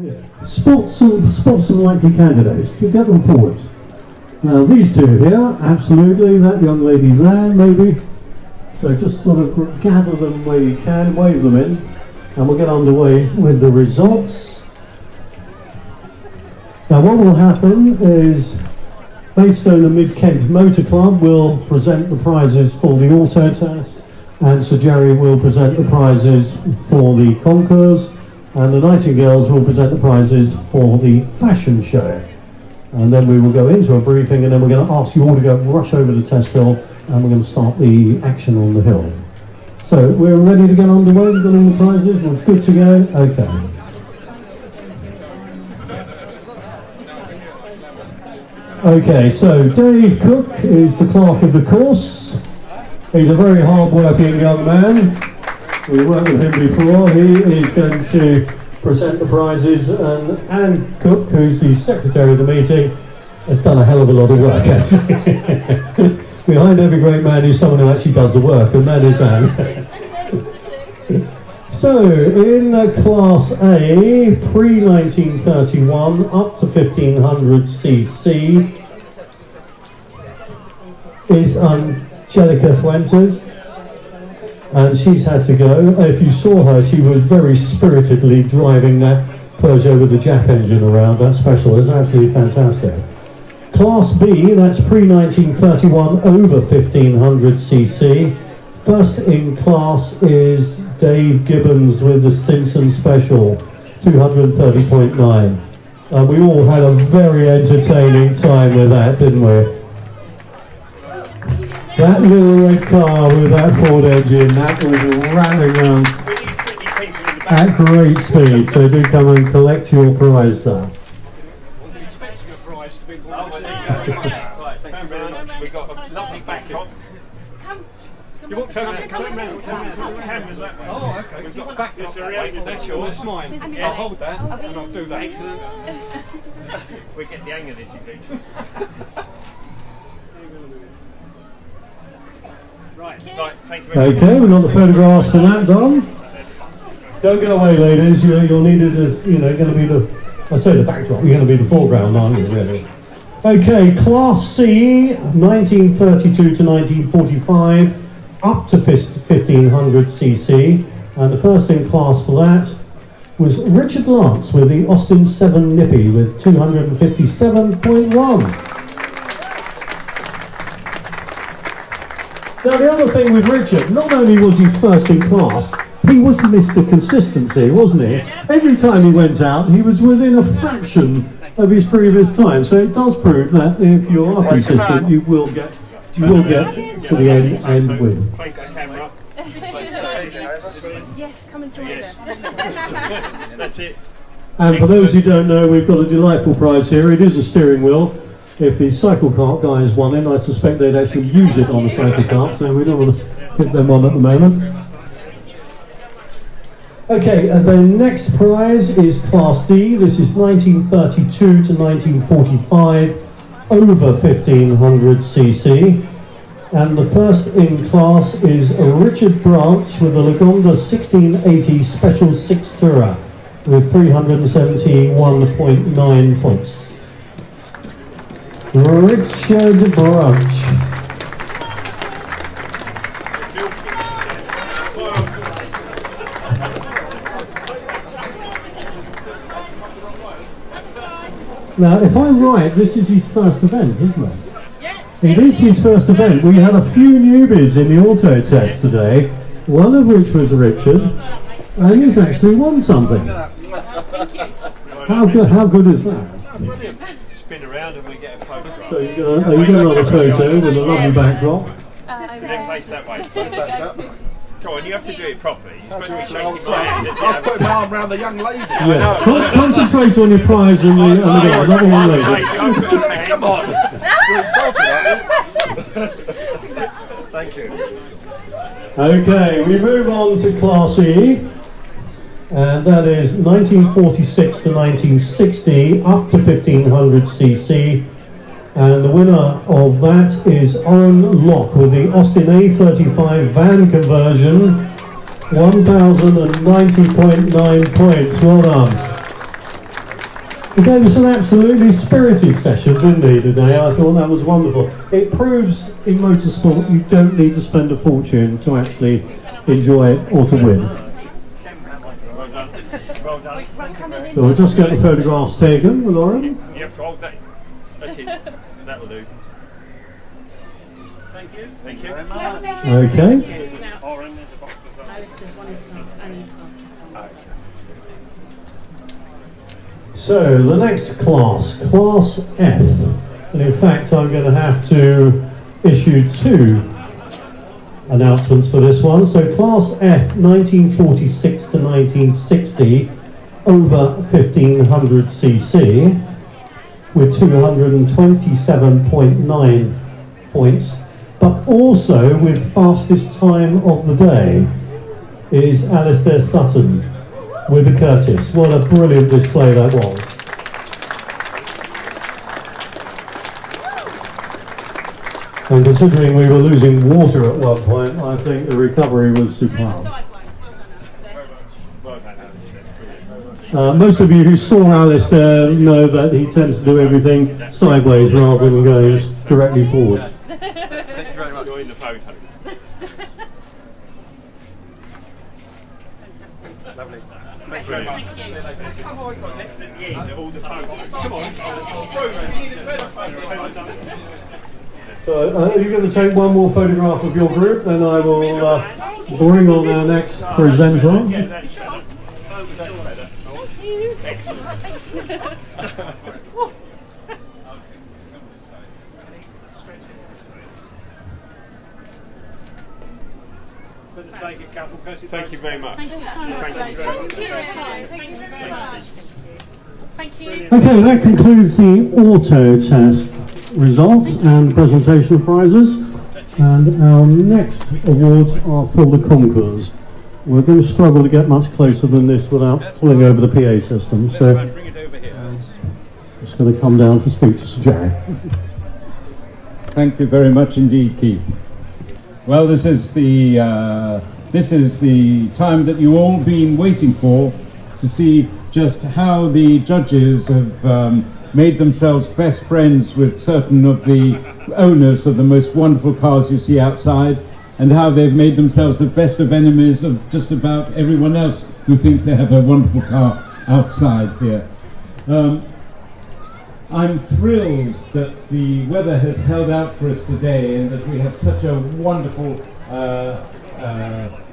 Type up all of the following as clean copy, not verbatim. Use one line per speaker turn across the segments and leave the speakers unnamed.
Yeah. Spots some likely candidates. You get them forward. Now these two here, absolutely. That young lady there, maybe. So just sort of gather them where you can, wave them in, and we'll get underway with the results. Now what will happen is Maidstone and Mid-Kent Motor Club will present the prizes for the auto test, and Sir Jerry will present the prizes for the concours, and the Nightingales will present the prizes for the fashion show. And then we will go into a briefing, and then we're going to ask you all to go rush over to Test Hill, and we're going to start the action on the hill. So we're ready to get underway. We've got all the prizes. We're good to go. Okay. Okay, so Dave Cook is the clerk of the course. He's a very hard-working young man. We worked with him before. He is going to present the prizes, and Anne Cook, who's the secretary of the meeting, has done a hell of a lot of work, actually. Behind every great man is someone who actually does the work, and that is Anne. So, in Class A, pre-1931, up to 1500cc, is Angelica Fuentes. And she's had to go. If you saw her, she was very spiritedly driving that Peugeot with the Jap engine around. That special is absolutely fantastic. Class B, that's pre-1931 over 1500cc. First in class is Dave Gibbons with the Stinson Special, 230.9. And we all had a very entertaining time with that, didn't we? That little red car with that Ford engine, that was rattling around at great speed. So do come and collect your prize, sir.
We're expecting a prize to be won. Right, turn round. We've got a lovely backdrop. You want turn round? Camera's that way. Oh, okay. We've got a backdrop that way. That's yours. That's mine. Yeah. I'll hold that and I'll do that. Excellent. We get the hang of this eventually. Right, thank you very much.
Okay, we've got the photographs for that done. Don't go away, ladies. You're needed as, going to be the, I say the backdrop, you're going to be the foreground, aren't you, really? Okay, Class C, 1932 to 1945, up to 1500cc. And the first in class for that was Richard Lance with the Austin 7 Nippy with 257.1. Now the other thing with Richard, not only was he first in class, he was Mr. Consistency, wasn't he? Every time he went out, he was within a fraction of his previous time. So it does prove that if you are consistent, you will get to the end and win.
Yes, come and join us.
That's it.
And for those who don't know, we've got a delightful prize here. It is a steering wheel. If the cycle cart guys won it, I suspect they'd actually use it on the cycle cart, so we don't want to give them one at the moment. Okay, and the next prize is Class D. This is 1932 to 1945, over 1500cc. And the first in class is Richard Branch with the Lagonda 1680 Special 6 Tourer with 371.9 points. Richard Branch. Now, if I'm right, this is his first event, isn't it? It is his first event. We had a few newbies in the auto test today, one of which was Richard, and he's actually won something. How good is that?
Spin around and we get a photograph.
So you got another photo with a lovely backdrop.
Then face that way. Come on, you have to do it properly. You're supposed to be shaking my hand.
I've put my arm around the young lady.
Yes. Concentrate on your prize and the other one later.
Come on. You're insulted, aren't you? Thank you.
Okay, we move on to Class E, and that is 1946 to 1960, up to 1500cc. And the winner of that is Oren Locke with the Austin A35 van conversion, 1,090.9 points. Well done. He gave us an absolutely spirited session, didn't he, today? I thought that was wonderful. It proves in motorsport you don't need to spend a fortune to actually enjoy it or to win. So we'll just get the photographs taken with Lauren.
You have to hold that. That's it. That'll do. Thank you. Thank you very much.
Okay. So the next class, Class F, and in fact I'm going to have to issue two announcements for this one. So Class F, 1946 to 1960, over 1500cc, with 227.9 points, but also with fastest time of the day is Alistair Sutton with the Curtis. What a brilliant display that was. And considering we were losing water at one point, I think the recovery was superb. Most of you who saw Alistair know that he tends to do everything sideways rather than going directly forward.
Thank you very much. You're in the photo. Lovely. Thank you very much. Come on, left at the end of all the photos. Come on.
So are you going to take one more photograph of your group? Then I will bring on our next presenter.
Thank you very much. Thank you very much.
Thank you.
Okay, that concludes the auto test results and presentation of prizes. And our next awards are for the concours. We're going to struggle to get much closer than this without pulling over the PA system. So just going to come down to speak to Sir Jerry.
Thank you very much indeed, Keith. Well, this is the time that you've all been waiting for, to see just how the judges have made themselves best friends with certain of the owners of the most wonderful cars you see outside, and how they've made themselves the best of enemies of just about everyone else who thinks they have a wonderful car outside here. I'm thrilled that the weather has held out for us today, and that we have such a wonderful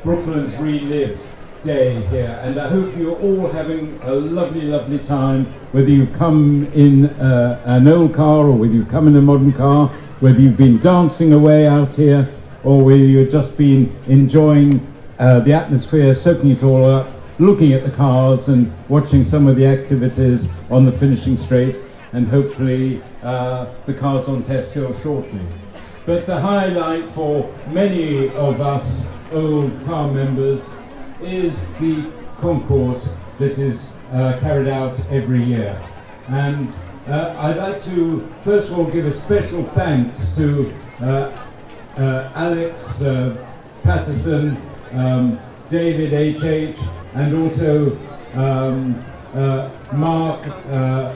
Brooklands relived day here, and I hope you're all having a lovely, lovely time, whether you've come in an old car or whether you've come in a modern car, whether you've been dancing away out here or whether you've just been enjoying the atmosphere, soaking it all up, looking at the cars and watching some of the activities on the finishing straight, and hopefully the cars on test hill shortly. But the highlight for many of us old car members is the concourse that is carried out every year. And I'd like to first of all give a special thanks to Alex Patterson, David H.H. and also Mark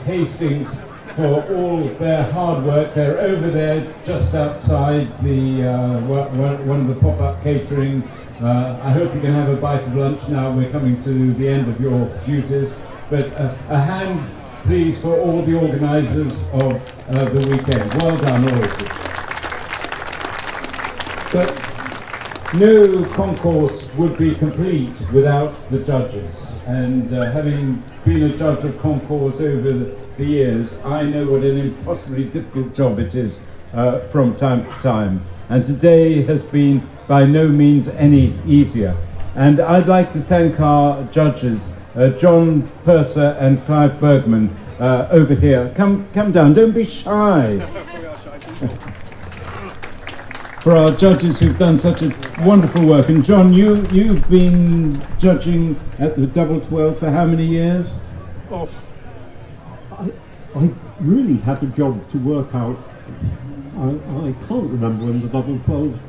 Hastings for all their hard work. They're over there just outside the one of the pop-up catering. I hope you can have a bite of lunch now. We're coming to the end of your duties. But a hand, please, for all the organisers of the weekend. Well done, all of you. But no concourse would be complete without the judges. And having been a judge of concourse over the years, I know what an impossibly difficult job it is from time to time. And today has been by no means any easier. And I'd like to thank our judges, John Purser and Clive Bergman, over here. Come down, don't be shy. For our judges who've done such a wonderful work. And John, you've been judging at the Double 12 for how many years?
Oh, I really had a job to work out. I can't remember when the Double 12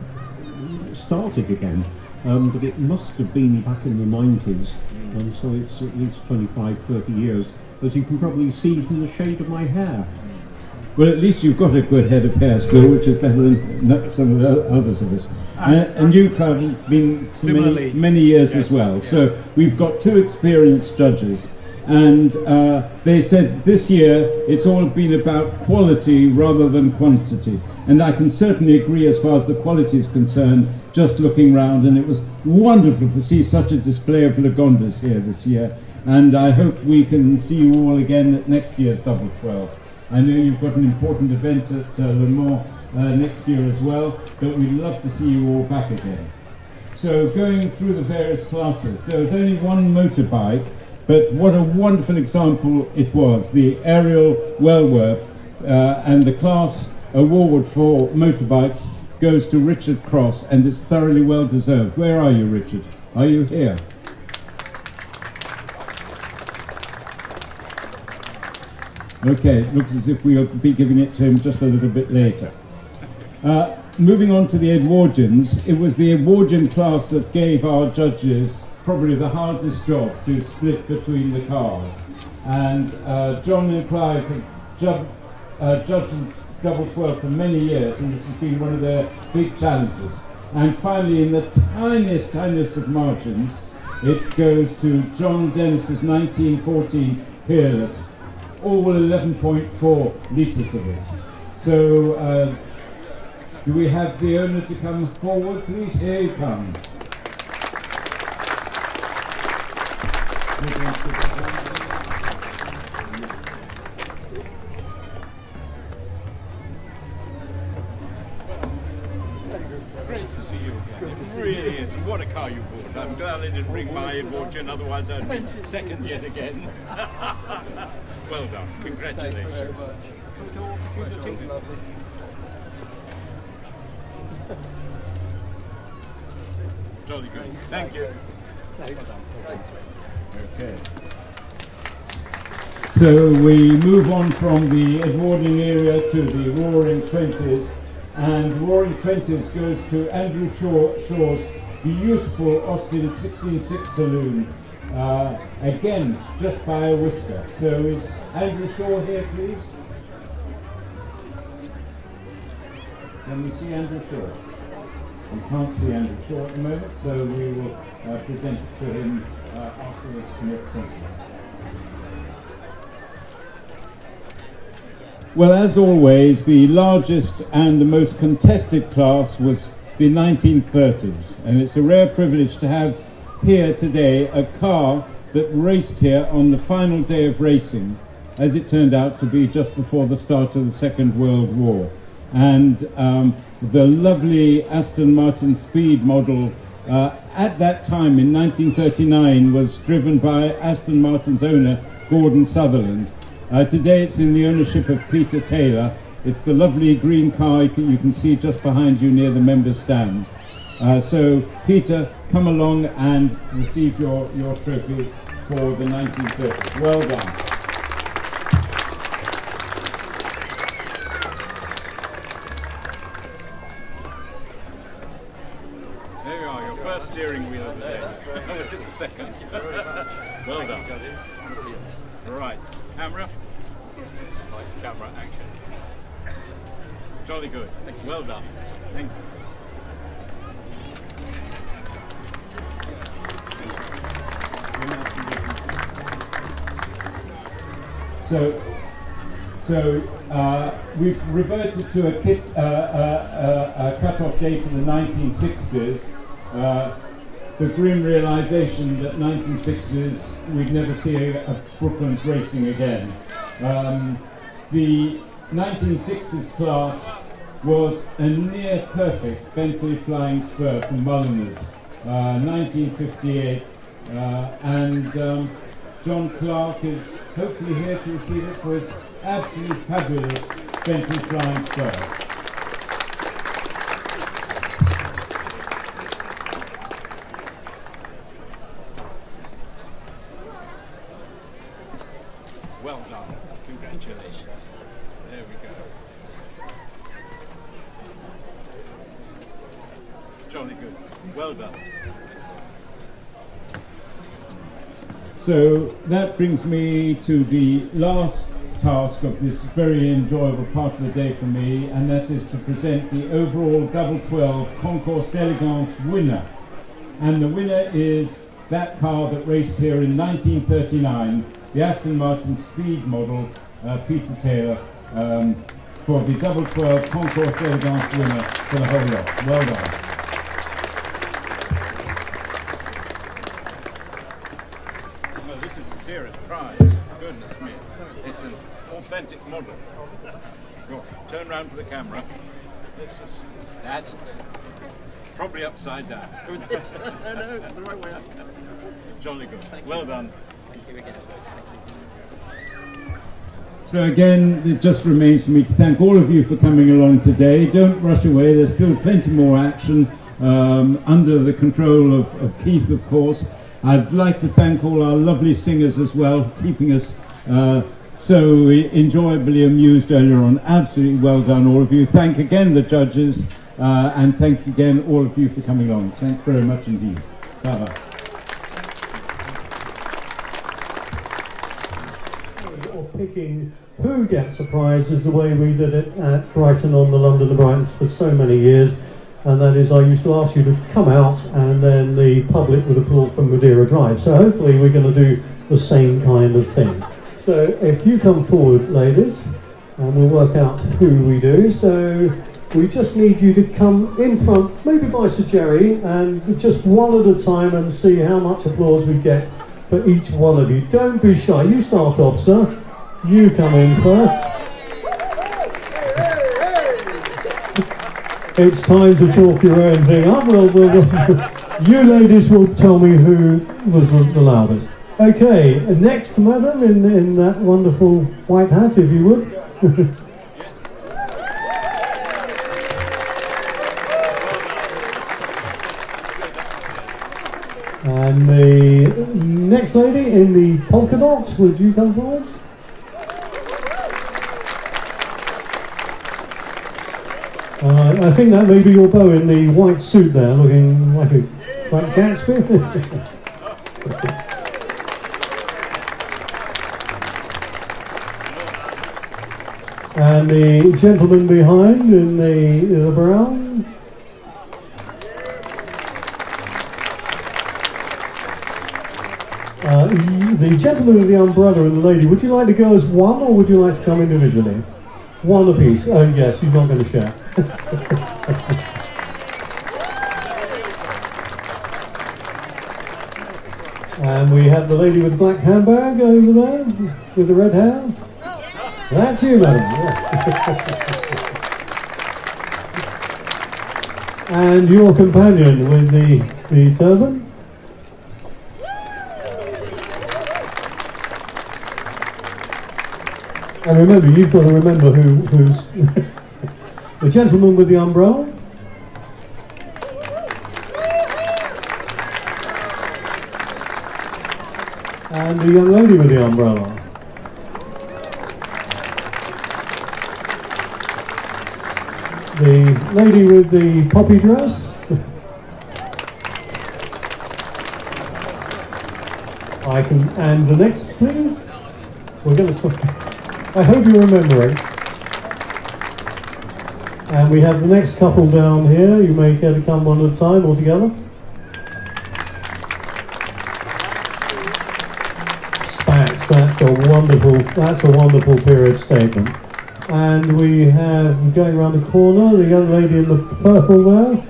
started again, but it must have been back in the 90s, and so it's at least 25, 30 years as you can probably see from the shade of my hair.
Well, at least you've got a good head of hair still, which is better than some of the others of us. And you, Clive, have been for many years as well. So we've got two experienced judges. And they said this year it's all been about quality rather than quantity. And I can certainly agree as far as the quality is concerned, just looking round. And it was wonderful to see such a display of Lagondas here this year. And I hope we can see you all again at next year's Double 12. I know you've got an important event at Le Mans next year as well, but we'd love to see you all back again. So going through the various classes, there was only one motorbike, but what a wonderful example it was, the Ariel Wellworth, and the class award for motorbikes goes to Richard Cross, and it's thoroughly well deserved. Where are you, Richard? Are you here? Okay, it looks as if we'll be giving it to him just a little bit later. Moving on to the Edwardians, it was the Edwardian class that gave our judges probably the hardest job to split between the cars. And John and Clive have judged Double 12 for many years, and this has been one of their big challenges. And finally, in the tiniest of margins, it goes to John Dennis's 1914 Peerless, all 11.4 litres of it. So, do we have the owner to come forward, please? Here he comes.
Great to see you again. It really is. What a car you bought. I'm glad I didn't bring my Edwardian, otherwise I'd be second yet again. Well done. Congratulations. Thank you very much. Lovely. Jolly good. Thank you. Thanks.
Okay. So we move on from the Edwardian area to the Roaring Twenties, and Roaring Twenties goes to Andrew Shaw's beautiful Austin 16.6 saloon. Again, just by a whisker. So is Andrew Shaw here, please? Can we see Andrew Shaw? We can't see Andrew Shaw at the moment, so we will present it to him afterwards to make sense of it. Well, as always, the largest and the most contested class was the 1930s, and it's a rare privilege to have here today a car that raced here on the final day of racing, as it turned out to be just before the start of the Second World War. And the lovely Aston Martin Speed model at that time in 1939 was driven by Aston Martin's owner, Gordon Sutherland. Today it's in the ownership of Peter Taylor. It's the lovely green car you can see just behind you near the members' stand. So, Peter, come along and receive your trophy for the 1930s. Well done.
There you are, your first steering wheel of the day. That was it, the second. Well done. Right, camera. Lights, camera, action. Jolly good. Well done. Thank you.
So we've reverted to a cut-off date of the 1960s. The grim realization that 1960s we'd never see a Brooklands racing again. The 1960s class was a near perfect Bentley Flying Spur from Mulliners, 1958, and John Clark is hopefully here to receive it for his absolutely fabulous Bentley Flying Spur.
Well done. Congratulations. There we go. Jolly good. Well done.
So that brings me to the last task of this very enjoyable part of the day for me, and that is to present the overall Double 12 Concours d'Elegance winner. And the winner is that car that raced here in 1939, the Aston Martin Speed model, Peter Taylor, for the Double 12 Concours d'Elegance winner for the whole lot. Well done.
Well, this is a serious prize. Goodness me. It's an authentic model. Go on, turn round for the camera. That's probably upside down. Was it? No, it's the right way up. Jolly good. Well done.
Thank you again.
So again, it just remains for me to thank all of you for coming along today. Don't rush away, there's still plenty more action under the control of Keith, of course. I'd like to thank all our lovely singers as well, keeping us so enjoyably amused earlier on. Absolutely well done, all of you. Thank again the judges, and thank again all of you for coming along. Thanks very much indeed. Bye-bye.
Picking who gets a prize is the way we did it at Brighton on the London to Brighton for so many years, and that is I used to ask you to come out and then the public would applaud from Madeira Drive. So hopefully we're going to do the same kind of thing. So if you come forward, ladies, and we'll work out who we do. So we just need you to come in front, maybe by Sir Jerry, and just one at a time and see how much applause we get for each one of you. Don't be shy. You start off, sir. You come in first. It's time to talk your own thing up. Well, you ladies will tell me who was the loudest. Okay, next, madam, in that wonderful white hat, if you would. And the next lady in the polka dot, would you come forward? I think that may be your beau in the white suit there, looking like Gatsby. And the gentleman behind in the brown. The gentleman with the umbrella and the lady, would you like to go as one or would you like to come individually? One apiece. Oh yes, you're not going to share. And we have the lady with the black handbag over there with the red hair. That's you, madam. Yes. And your companion with the turban. And remember, you've got to remember who's the gentleman with the umbrella. And the young lady with the umbrella. The lady with the poppy dress. And the next, please. We're going to talk. I hope you're remembering. And we have the next couple down here. You may care to come one at a time all together. Spats, that's a wonderful period statement. And we have, going around the corner, the young lady in the purple there.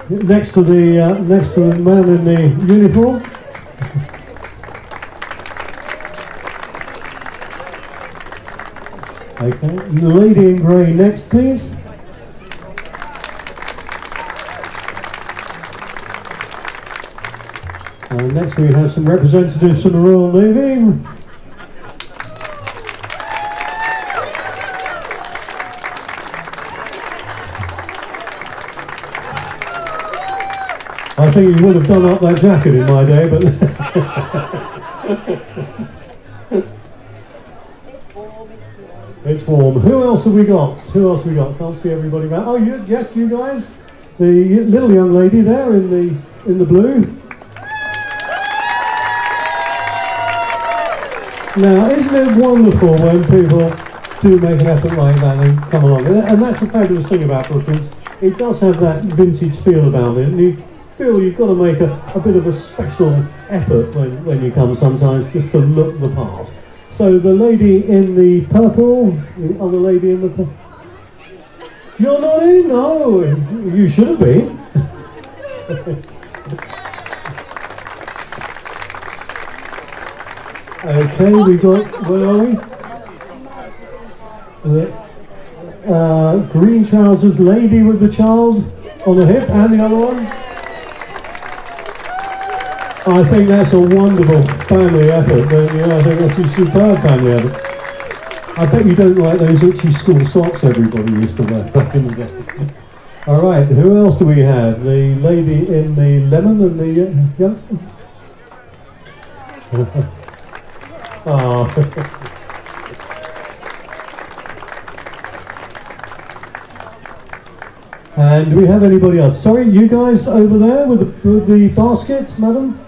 Next to the man in the uniform. Okay, the lady in grey next, please. And next we have some representatives from the Royal Navy. I think you would have done up that jacket in my day, but... It's warm. Who else have we got? Can't see everybody around. Oh, yes, you guys. The little young lady there in the blue. Now, isn't it wonderful when people do make an effort like that and come along? And that's the fabulous thing about Brooklands. It does have that vintage feel about it, and you feel you've got to make a bit of a special effort when you come sometimes just to look the part. So the lady in the purple, the other lady in the purple. You're not in? No, you should have been. Okay, we got, where are we? Green trousers lady with the child on the hip, and the other one. I think that's a wonderful family effort, don't you? I think that's a superb family effort. I bet you don't like those itchy school socks everybody used to wear back in the day. All right, who else do we have? The lady in the lemon and the youngster? Oh. And do we have anybody else? Sorry, you guys over there with the basket, madam?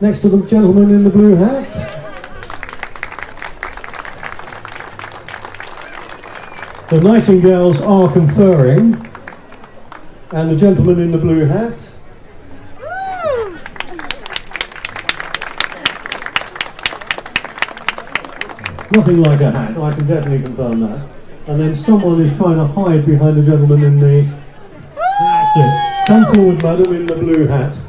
Next to the gentleman in the blue hat. The nightingales are conferring, and the gentleman in the blue hat. Nothing like a hat, I can definitely confirm that. And then someone is trying to hide behind the gentleman in the... That's it. Come forward, madam, in the blue hat.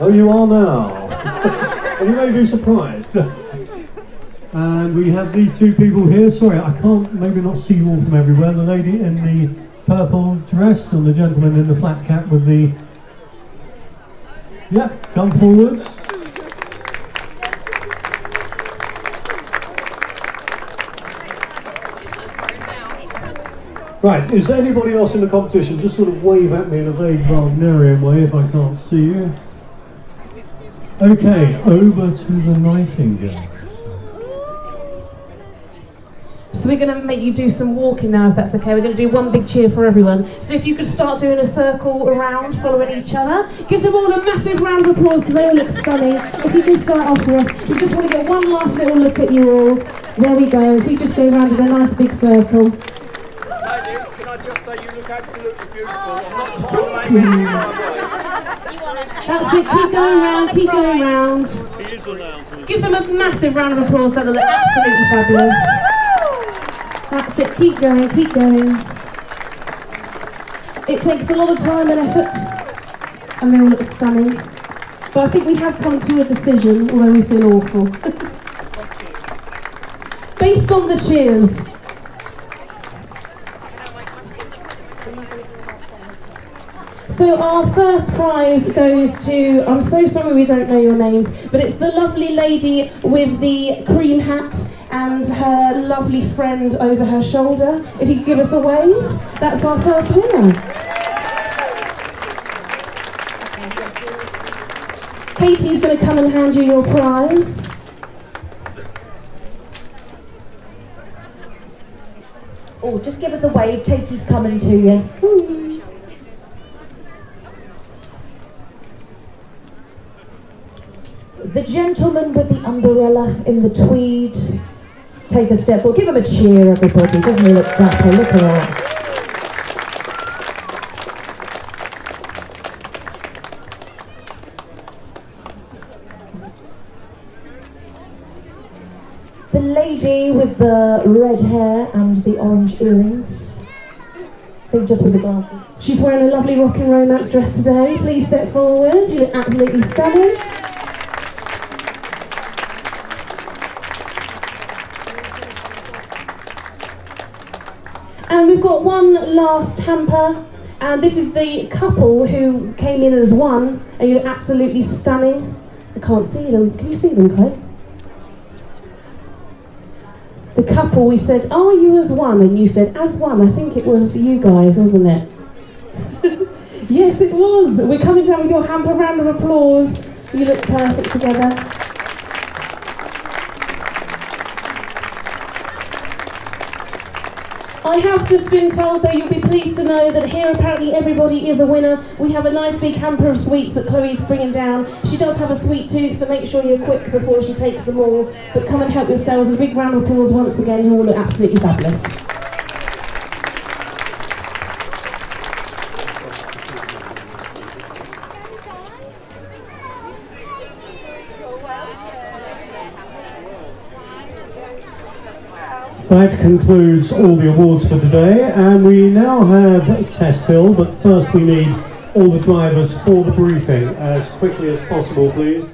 Oh, you are now. And you may be surprised. And we have these two people here. Sorry, I can't maybe not see you all from everywhere. The lady in the purple dress and the gentleman in the flat cap with the... Yeah, come forwards. Right, is there anybody else in the competition? Just sort of wave at me in a vague Wagnerian way if I can't see you. Okay, over to the nightingale.
So we're going to make you do some walking now, if that's okay. We're going to do one big cheer for everyone. So if you could start doing a circle around, following each other. Give them all a massive round of applause because they all look stunning. If you can start off for us. We just want to get one last little look at you all. There we go. If we just go around in a nice big circle.
Ladies, can I just say you look absolutely beautiful. I'm not
That's it. Keep going round, keep going round. Give them a massive round of applause so they look absolutely fabulous. That's it, keep going, keep going. It takes a lot of time and effort, and they all look stunning. But I think we have come to a decision, although we feel awful. Based on the cheers. So our first prize goes to, I'm so sorry we don't know your names, but it's the lovely lady with the cream hat and her lovely friend over her shoulder. If you could give us a wave, that's our first winner. Katie's going to come and hand you your prize.
Oh, just give us a wave, Katie's coming to you. Ooh. The gentleman with the umbrella in the tweed. Take a step forward. Give him a cheer, everybody. Doesn't he look dapper? Look at that. The lady with the red hair and the orange earrings. I think just with the glasses.
She's wearing a lovely rocking romance dress today. Please step forward. You look absolutely stunning. And we've got one last hamper, and this is the couple who came in as one, and you look absolutely stunning. I can't see them. Can you see them, Craig? The couple, we said, are you as one? And you said, as one. I think it was you guys, wasn't it? Yes, it was. We're coming down with your hamper. Round of applause. You look perfect together. I have just been told, though, you'll be pleased to know that here apparently everybody is a winner. We have a nice big hamper of sweets that Chloe's bringing down. She does have a sweet tooth, so make sure you're quick before she takes them all. But come and help yourselves. A big round of applause once again. You all look absolutely fabulous.
That concludes all the awards for today, and we now have Test Hill, but first we need all the drivers for the briefing as quickly as possible, please.